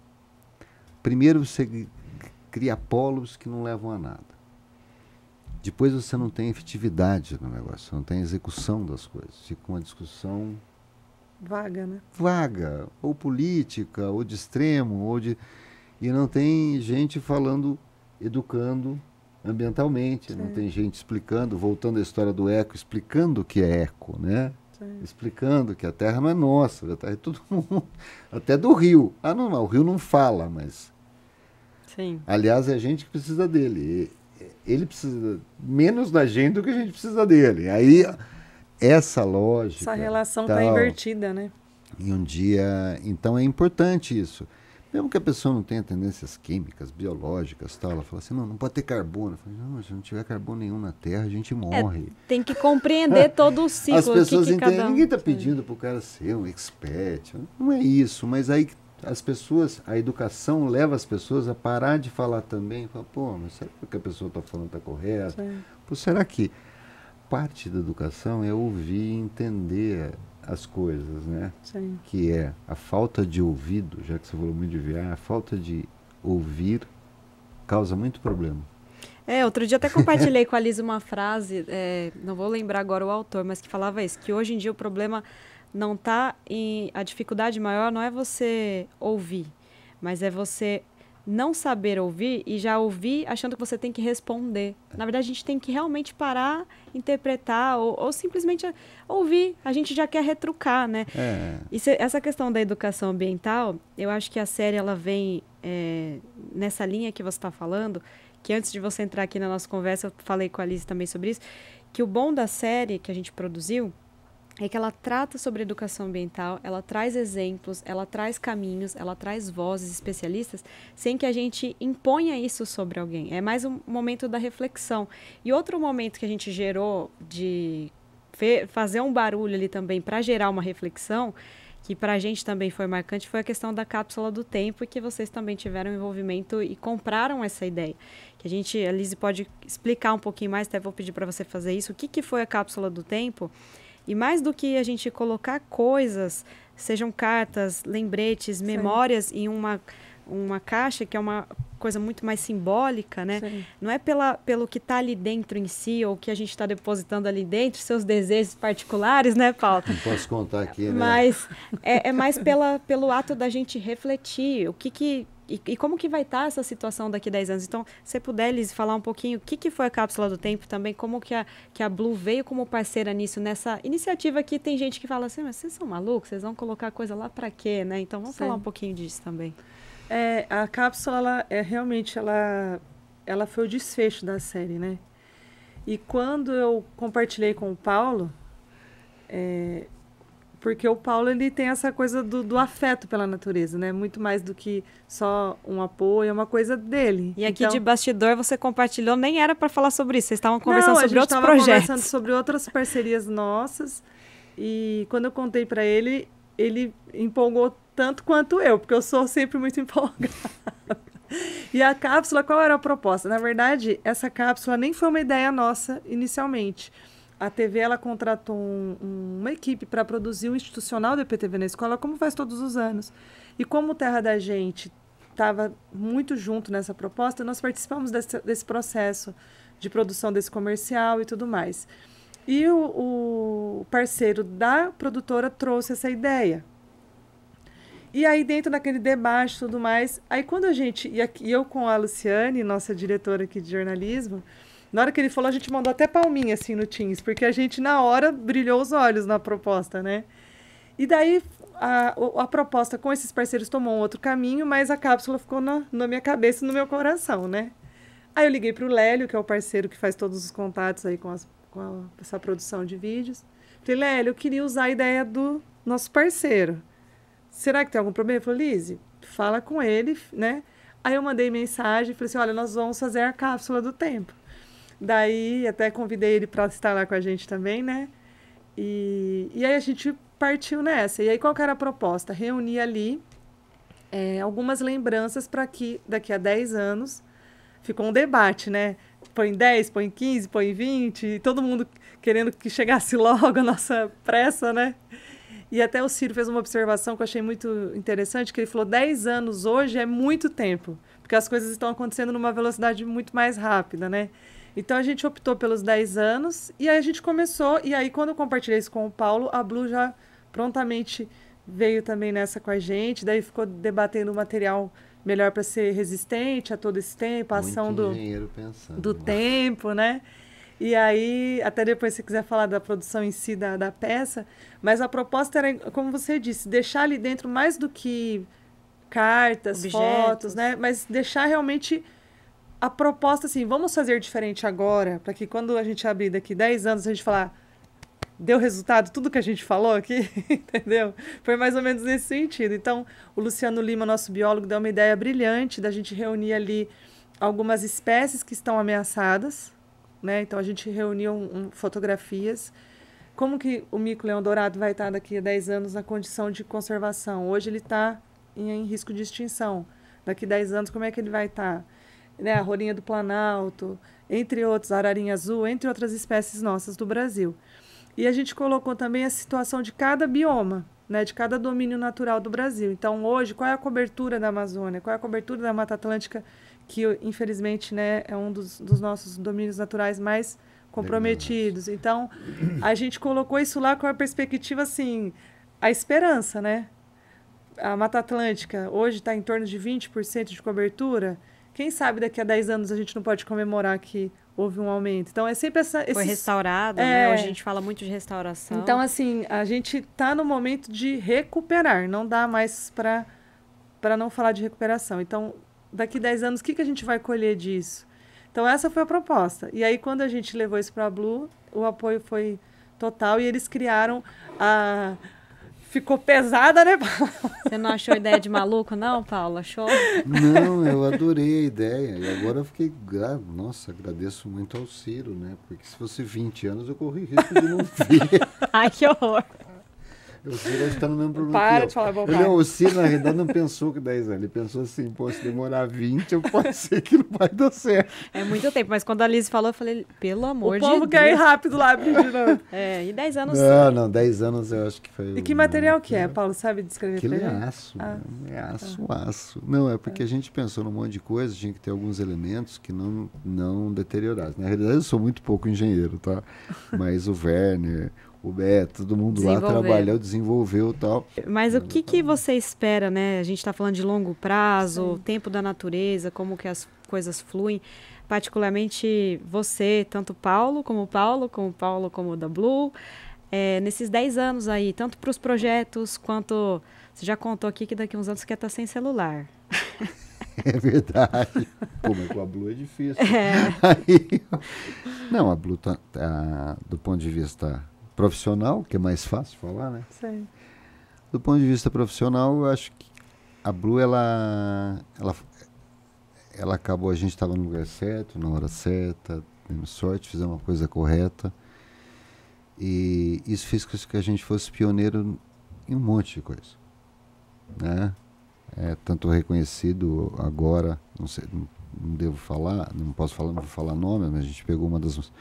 primeiro você cria polos que não levam a nada. Depois você não tem efetividade no negócio, não tem execução das coisas. Fica uma discussão vaga, né? Vaga, ou política, ou de extremo, ou de... E não tem gente falando, educando ambientalmente, não tem gente explicando, voltando à história do eco, explicando o que é eco, né? Explicando que a terra não é nossa, a terra é todo mundo, até do rio. Não, o rio não fala, mas... Sim. Aliás, é a gente que precisa dele. Ele precisa menos da gente do que a gente precisa dele. Aí, essa lógica... Essa relação está invertida, né? E um dia... Então, é importante isso. Mesmo que a pessoa não tenha tendências químicas, biológicas, tal, ela fala assim, não pode ter carbono. Eu falo, não, se não tiver carbono nenhum na Terra, a gente morre. Tem que compreender todo o ciclo. As pessoas entendem, ninguém está um... pedindo para o cara ser um expert. Não é isso, mas aí as pessoas, a educação leva as pessoas a parar de falar também. Fala, pô, mas será que o que a pessoa está falando está correto? Pô, será que parte da educação é ouvir e entender as coisas, né? Sim. Que é a falta de ouvido, já que você falou muito de VR, a falta de ouvir causa muito problema. Outro dia até compartilhei com a Liz uma frase, não vou lembrar agora o autor, mas que falava isso, que hoje em dia o problema não está em... A dificuldade maior não é você ouvir, mas é você não saber ouvir e já ouvir achando que você tem que responder. Na verdade, a gente tem que realmente parar, interpretar ou simplesmente ouvir. A gente já quer retrucar, né? Essa questão da educação ambiental, eu acho que a série ela vem nessa linha que você está falando, que antes de você entrar aqui na nossa conversa, eu falei com a Alice também sobre isso, que o bom da série que a gente produziu é que ela trata sobre educação ambiental, ela traz exemplos, ela traz caminhos, ela traz vozes especialistas, sem que a gente imponha isso sobre alguém. É mais um momento da reflexão. E outro momento que a gente gerou de fazer um barulho ali também para gerar uma reflexão, que para a gente também foi marcante, foi a questão da cápsula do tempo, e que vocês também tiveram envolvimento e compraram essa ideia. Que a Liz pode explicar um pouquinho mais, até vou pedir para você fazer isso, o que foi a cápsula do tempo. E mais do que a gente colocar coisas, sejam cartas, lembretes, memórias em uma caixa, que é uma coisa muito mais simbólica, né? Sim. Não é pelo que está ali dentro em si, ou que a gente está depositando ali dentro, seus desejos particulares, né, Paulo? Não posso contar aqui, né? Mas é mais pelo ato da gente refletir, e como que vai estar essa situação daqui a 10 anos. Então, se puder, Liz, falar um pouquinho o que foi a Cápsula do Tempo também, como que a Blue veio como parceira nisso, nessa iniciativa que tem gente que fala assim, mas vocês são malucos, vocês vão colocar coisa lá para quê, né? Então, vamos falar um pouquinho disso também. A cápsula, realmente, ela foi o desfecho da série, né? E quando eu compartilhei com o Paulo, porque o Paulo, ele tem essa coisa do afeto pela natureza, né? Muito mais do que só um apoio, é uma coisa dele. E aqui de bastidor você compartilhou, nem era para falar sobre isso, vocês estavam conversando sobre outros projetos. A gente estava conversando sobre outras parcerias nossas, e quando eu contei para ele, ele empolgou tanto quanto eu, porque eu sou sempre muito empolgada. E a cápsula, qual era a proposta? Na verdade, essa cápsula nem foi uma ideia nossa inicialmente. A TV ela contratou uma equipe para produzir o institucional do EPTV na escola, como faz todos os anos. E como o Terra da Gente estava muito junto nessa proposta, nós participamos desse processo de produção desse comercial e tudo mais. E o parceiro da produtora trouxe essa ideia. E aí, dentro daquele debate e tudo mais, aí quando a gente... E eu com a Luciane, nossa diretora aqui de jornalismo, na hora que ele falou, a gente mandou até palminha, assim, no Teams, porque a gente, na hora, brilhou os olhos na proposta, né? E daí, a proposta com esses parceiros tomou um outro caminho, mas a cápsula ficou na minha cabeça e no meu coração, né? Aí eu liguei para o Lélio, que é o parceiro que faz todos os contatos aí com essa produção de vídeos. Falei, Lélio, eu queria usar a ideia do nosso parceiro. Será que tem algum problema? Ele falou, Lise, fala com ele, né? Aí eu mandei mensagem e falei assim, olha, nós vamos fazer a cápsula do tempo. Daí até convidei ele para estar lá com a gente também, né? E aí a gente partiu nessa. E aí qual que era a proposta? Reunir ali algumas lembranças para que daqui a 10 anos... Ficou um debate, né? Põe 10, põe 15, põe 20, e todo mundo querendo que chegasse logo a nossa pressa, né? E até o Ciro fez uma observação que eu achei muito interessante, que ele falou 10 anos hoje é muito tempo, porque as coisas estão acontecendo numa velocidade muito mais rápida, né? Então, a gente optou pelos 10 anos, e aí a gente começou, e aí quando eu compartilhei isso com o Paulo, a Blue já prontamente veio também nessa com a gente, daí ficou debatendo o material melhor para ser resistente a todo esse tempo, a ação do tempo, né? E aí, até depois, se quiser falar da produção em si da peça, mas a proposta era, como você disse, deixar ali dentro mais do que cartas, objetos, fotos, né? Mas deixar realmente a proposta assim, vamos fazer diferente agora, para que quando a gente abrir daqui 10 anos, a gente falar, deu resultado tudo que a gente falou aqui, entendeu? Foi mais ou menos nesse sentido. Então, o Luciano Lima, nosso biólogo, deu uma ideia brilhante da gente reunir ali algumas espécies que estão ameaçadas, né? Então, a gente reuniu fotografias. Como que o mico-leão dourado vai estar daqui a 10 anos na condição de conservação? Hoje ele está em risco de extinção. Daqui a 10 anos, como é que ele vai estar? Né? A rolinha do Planalto, entre outros, a ararinha azul, entre outras espécies nossas do Brasil. E a gente colocou também a situação de cada bioma, né, de cada domínio natural do Brasil. Então, hoje, qual é a cobertura da Amazônia? Qual é a cobertura da Mata Atlântica, que, infelizmente, né, é um dos nossos domínios naturais mais comprometidos. Então, a gente colocou isso lá com a perspectiva, assim, a esperança, né? A Mata Atlântica hoje está em torno de 20% de cobertura. Quem sabe daqui a 10 anos a gente não pode comemorar que houve um aumento. Então, é sempre Foi restaurada, né? Hoje a gente fala muito de restauração. Então, assim, a gente está no momento de recuperar. Não dá mais para não falar de recuperação. Então, daqui a 10 anos, o que a gente vai colher disso? Então, essa foi a proposta. E aí, quando a gente levou isso para a Blue, o apoio foi total. E eles criaram a... Ficou pesada, né, Paulo? Você não achou ideia de maluco, não, Paulo? Achou? Não, eu adorei a ideia. E agora eu fiquei... Nossa, agradeço muito ao Ciro, né? Porque se fosse 20 anos, eu corri risco de não ver. Ai, que horror. O Ciro está no mesmo problema. Para de falar bobagem. O Ciro, na realidade, não pensou que 10 anos. Ele pensou assim, pô, se demorar 20, pode ser que não vai dar certo. É muito tempo, mas quando a Liz falou, eu falei, pelo amor de Deus. O povo quer ir rápido lá, pedindo. E 10 anos... Não, 10 anos eu acho que foi... E que material que é, Paulo? Sabe descrever pra gente? É aço. Não, é porque a gente pensou num monte de coisa, tinha que ter alguns elementos que não deteriorassem. Na realidade, eu sou muito pouco engenheiro, tá? Mas o Werner... O Beto, todo mundo lá trabalhou, desenvolveu e tal. Mas o que você espera, né? A gente está falando de longo prazo, o tempo da natureza, como que as coisas fluem. Particularmente você, tanto Paulo, como o da Blue, nesses 10 anos aí, tanto para os projetos, quanto... Você já contou aqui que daqui a uns anos você quer estar sem celular. É verdade. Pô, mas com a Blue é difícil. Aí, não, a Blue tá do ponto de vista... profissional, que é mais fácil falar, né? Sim. Do ponto de vista profissional, eu acho que a Blue, ela acabou, a gente estava no lugar certo, na hora certa, temos sorte, fizemos uma coisa correta. E isso fez com que a gente fosse pioneiro em um monte de coisa, né? tanto reconhecido agora, não sei, não devo falar, não posso falar, não vou falar nome, mas a gente pegou uma das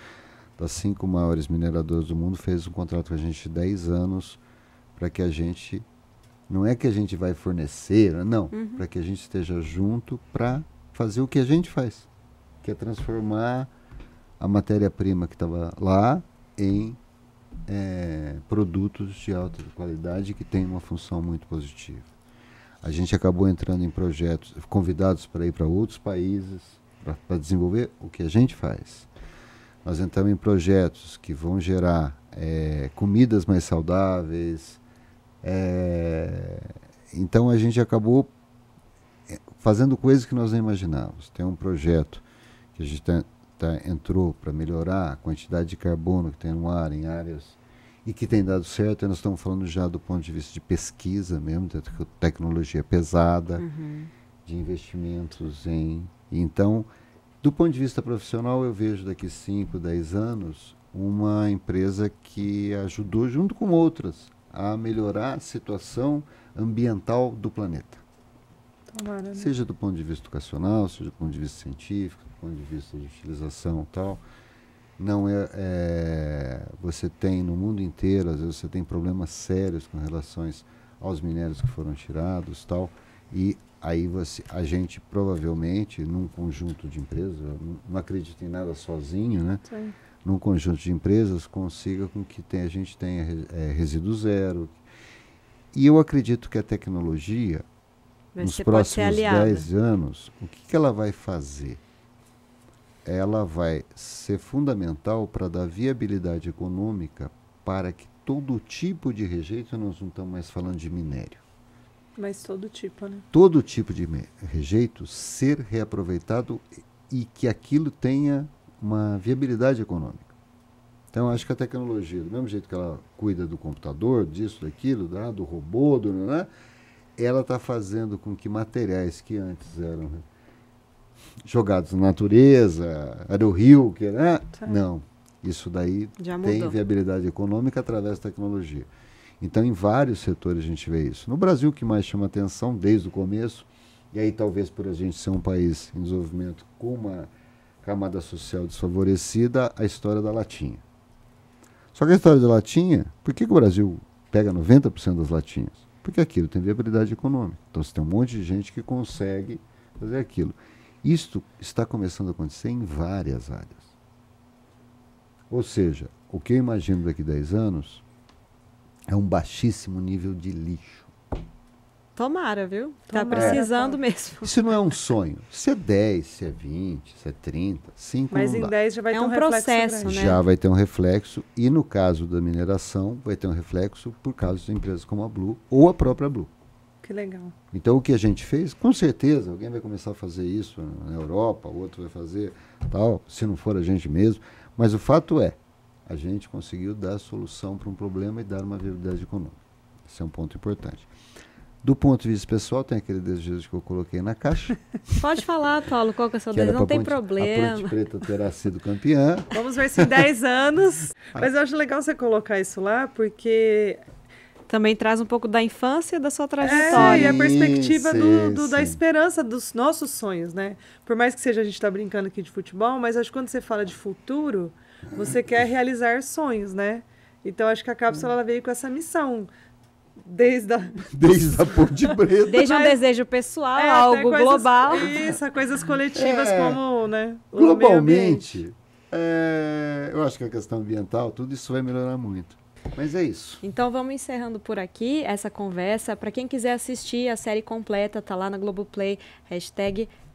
5 maiores mineradoras do mundo, fez um contrato com a gente de 10 anos para que a gente, não é que a gente vai fornecer, não, para que a gente esteja junto para fazer o que a gente faz, que é transformar a matéria-prima que estava lá em produtos de alta qualidade que tem uma função muito positiva. A gente acabou entrando em projetos, convidados para ir para outros países, para desenvolver o que a gente faz. Nós entramos em projetos que vão gerar comidas mais saudáveis. Então a gente acabou fazendo coisas que nós não imaginávamos. Tem um projeto que a gente entrou para melhorar a quantidade de carbono que tem no ar em áreas e que tem dado certo. Nós estamos falando já do ponto de vista de pesquisa mesmo, de tecnologia pesada, de investimentos Então, do ponto de vista profissional, eu vejo daqui 5, 10 anos uma empresa que ajudou, junto com outras, a melhorar a situação ambiental do planeta. Tomara, né? Seja do ponto de vista educacional, seja do ponto de vista científico, do ponto de vista de utilização e tal. Não você tem no mundo inteiro, às vezes você tem problemas sérios com relação aos minérios que foram tirados tal, e aí a gente provavelmente, num conjunto de empresas, não acredito em nada sozinho, né? Sim. Num conjunto de empresas, consiga com que a gente tenha resíduo zero. E eu acredito que a tecnologia, nos próximos 10 anos, o que ela vai fazer? Ela vai ser fundamental para dar viabilidade econômica para que todo tipo de rejeito, nós não estamos mais falando de minério. Mas todo tipo, né? Todo tipo de rejeito ser reaproveitado e que aquilo tenha uma viabilidade econômica. Então, acho que a tecnologia, do mesmo jeito que ela cuida do computador, disso, daquilo, do robô, ela está fazendo com que materiais que antes eram jogados na natureza, era o rio, não, isso daí tem viabilidade econômica através da tecnologia. Então, em vários setores a gente vê isso. No Brasil, o que mais chama atenção desde o começo, e aí talvez por a gente ser um país em desenvolvimento com uma camada social desfavorecida, a história da latinha. Só que a história da latinha, por que o Brasil pega 90% das latinhas? Porque aquilo tem viabilidade econômica. Então, você tem um monte de gente que consegue fazer aquilo. Isto está começando a acontecer em várias áreas. Ou seja, o que eu imagino daqui a 10 anos é um baixíssimo nível de lixo. Tomara, viu? Está precisando mesmo. Isso não é um sonho. Se é 10, se é 20, se é 30, 5 Mas não em dá. 10 já vai ter um processo, reflexo, né? Já vai ter um reflexo. E no caso da mineração, vai ter um reflexo por causa de empresas como a Blue ou a própria Blue. Que legal. Então, o que a gente fez, com certeza, alguém vai começar a fazer isso na Europa, o outro vai fazer tal, se não for a gente mesmo. Mas o fato é, a gente conseguiu dar a solução para um problema e dar uma viabilidade econômica. Esse é um ponto importante. Do ponto de vista pessoal, tem aquele desejo que eu coloquei na caixa. Pode falar, Paulo, qual que é o seu desejo? Não tem problema. A Ponte Preta terá sido campeã. Vamos ver se em 10 anos. Mas eu acho legal você colocar isso lá, porque também traz um pouco da infância da sua trajetória. E a perspectiva da esperança dos nossos sonhos, né? Por mais que seja a gente está brincando aqui de futebol, mas acho que quando você fala de futuro, você quer realizar sonhos, né? Então acho que a cápsula ela veio com essa missão. Desde a Ponte Preta. Desde um desejo pessoal, algo global. Isso, coisas coletivas como, né? Globalmente, eu acho que a questão ambiental, tudo isso vai melhorar muito. Mas é isso. Então vamos encerrando por aqui essa conversa. Para quem quiser assistir a série completa, tá lá na Globoplay,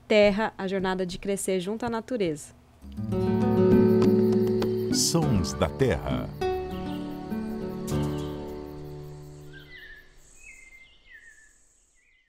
#Terra, a jornada de crescer junto à natureza. Sons da Terra.